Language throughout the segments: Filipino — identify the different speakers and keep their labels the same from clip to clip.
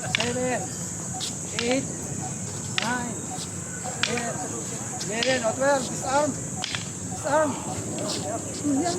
Speaker 1: 7, 8, 9, 10, 11, o 12. Disarm. Disarm. Yan.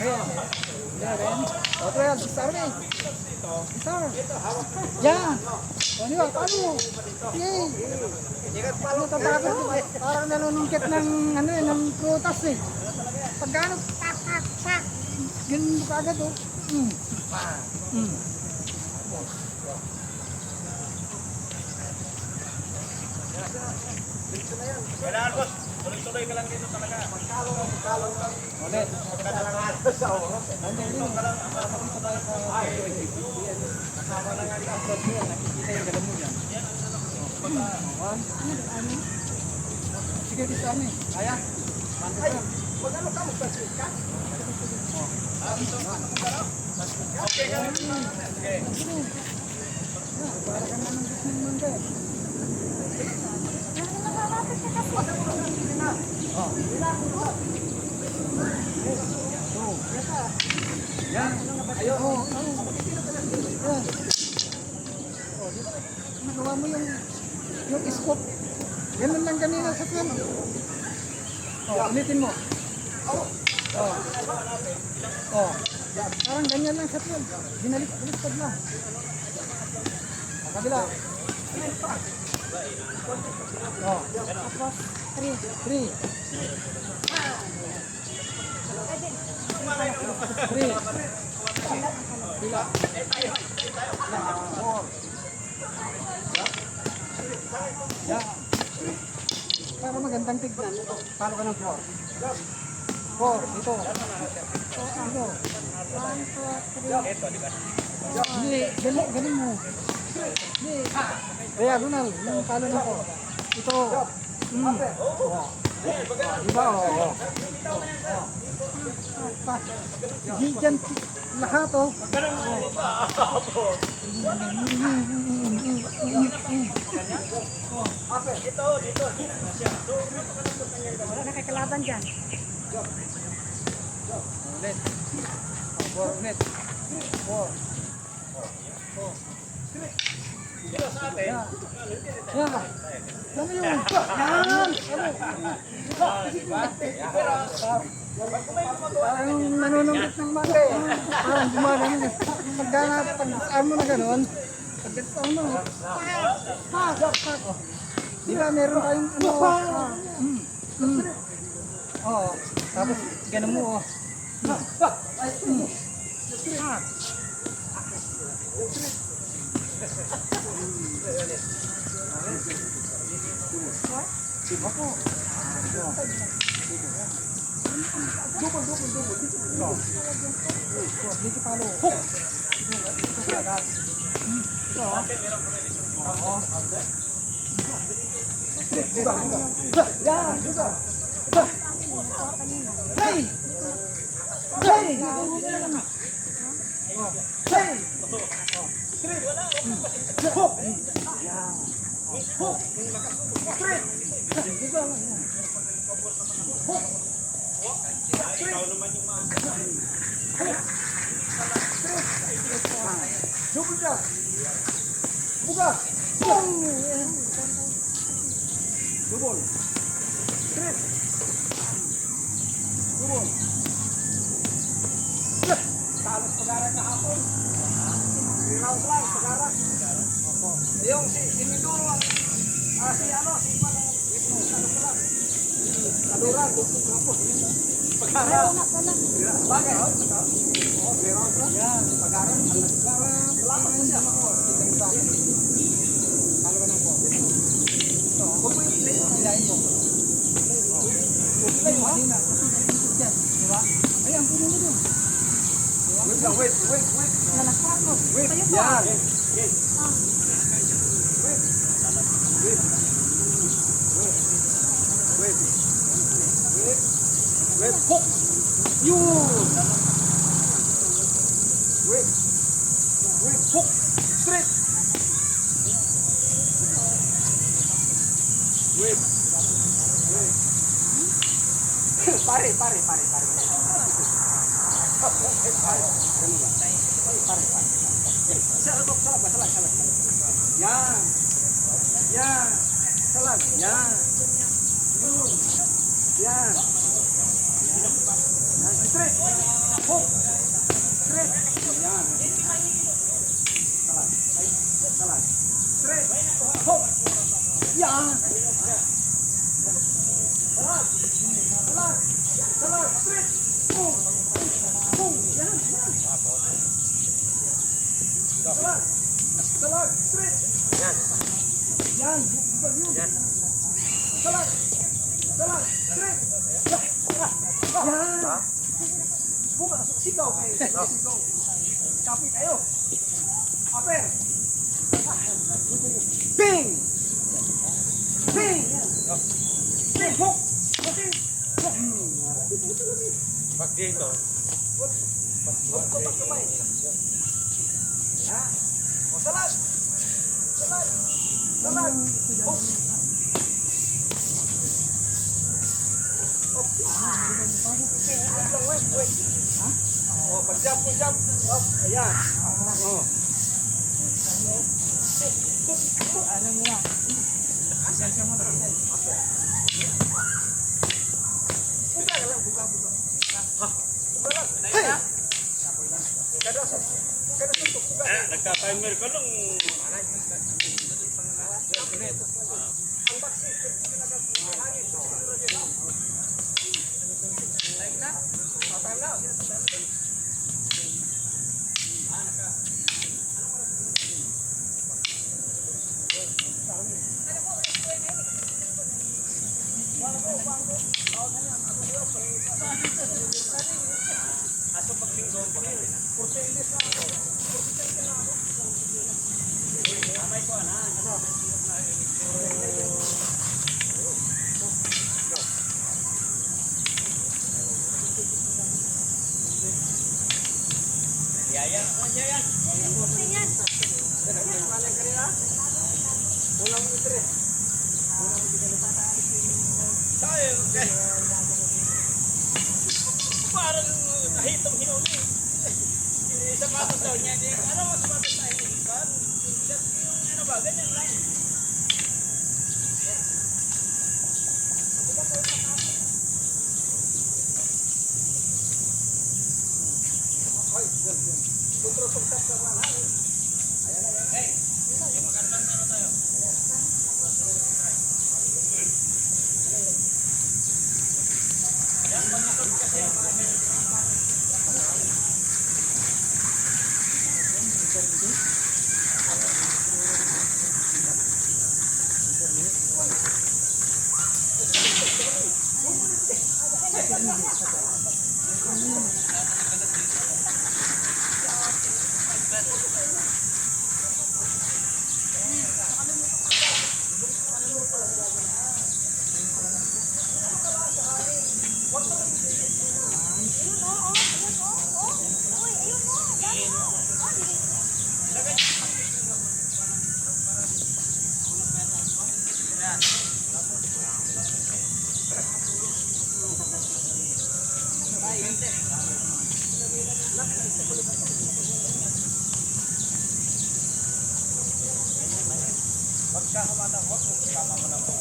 Speaker 1: Ayan. Yan. O, 12. Star me. Star. Yan. O, di ba? Paano? Yay. Ano tatakot ko? Parang nanunungkit ng, ano eh, ng prutas eh. Pagkano, tak, tak, tak. Ganun mo kaagad oh.
Speaker 2: Kailangan, boss. Tuloy-tuloy ka lang dito talaga.
Speaker 1: Ulit. Kasama na nga yung upload mo yan. Nakikita yung galam mo yan. One. Sige, di sa amin. Kaya? Ay, magano ka? Magpasit ka?
Speaker 2: Okay ka lang. Okay.
Speaker 1: Para ka naman gusto ng mangga. Oh. Yan. Ayo. Oh. Yan. Oh, di ba? Nagawa mo yung scoop. Ganun lang kanina sa kwan. Oh, ulitin mo. Oh. Oh. Parang ganyan lang sa kwan. Binalik-baliktad lang. Kabila. Oh.
Speaker 3: Tapos,
Speaker 1: 3. 3. Bila. 4. Yan. Para magandang tignan. Palo ka ng 4. 4. Ito. Ito.
Speaker 3: 1, 2, 3.
Speaker 1: Hindi. Galing mo. Hindi. Kaya, Ronald. Yung palo na 4. Ito. Diba? Oo. Diyan lahat oh.
Speaker 3: Wala na kay kalaban dyan.
Speaker 1: Ulit. 4 ulit. 4.
Speaker 2: Dito sa atin.
Speaker 1: Yan. Ano yun? Yan. Parang nanunungkit ng mangga eh. Parang gumagano. Pag-saan mo na gano'n, pag-saan mo, di ba meron tayong ano, oo, tapos gano'n mo, oh. Diba po? Dito palo. Ito agad. Ito. Oo. Yan. Hey! Hey! Hey! Double jump. Buka. Double. Straight. Double. Talos pag-arak na hapon. 3 rounds lang, pag-arak. Yung si Minduro, si Kaduran, hapon. Pag-arak. Bagay, oh, 3 rounds lang. Yan, pag-arak. Salamat po siya. Diba? Ayan, puno mo doon.
Speaker 2: Wait lang, wait.
Speaker 3: Lalakad mo. Tayo po.
Speaker 1: Yan.
Speaker 2: Wait, hook.
Speaker 1: Yun!
Speaker 2: Wait, hook. Straight. Wait. Pare. Salag. Yan. Salag. Yan. Yun. Yan. Straight. Hook. Straight. Yan. Salag. Straight. Hook. Yan. Salag. Straight. Boom. Yan. Salag. Straight. Yan. Bukod yun. Salag. Straight. Yan. Buka. Sigaw kayo. Sigaw. Kapit kayo. Aper. Bing. Hook. Pag dito.
Speaker 1: Salag. Hook. Wait. Oh, pag-jump. Oh, ayan. Oh. Ano mo na? Sensya mo na. Buka. Hey!
Speaker 2: Nagka-timer ka lang. Parang nahitong hinuli. Sapatos daw niya. Ano ang sapatos na hinihipan? Yung ano ba, ganyan lang. Pagka kumanda, huwag mo kasama mo lang po.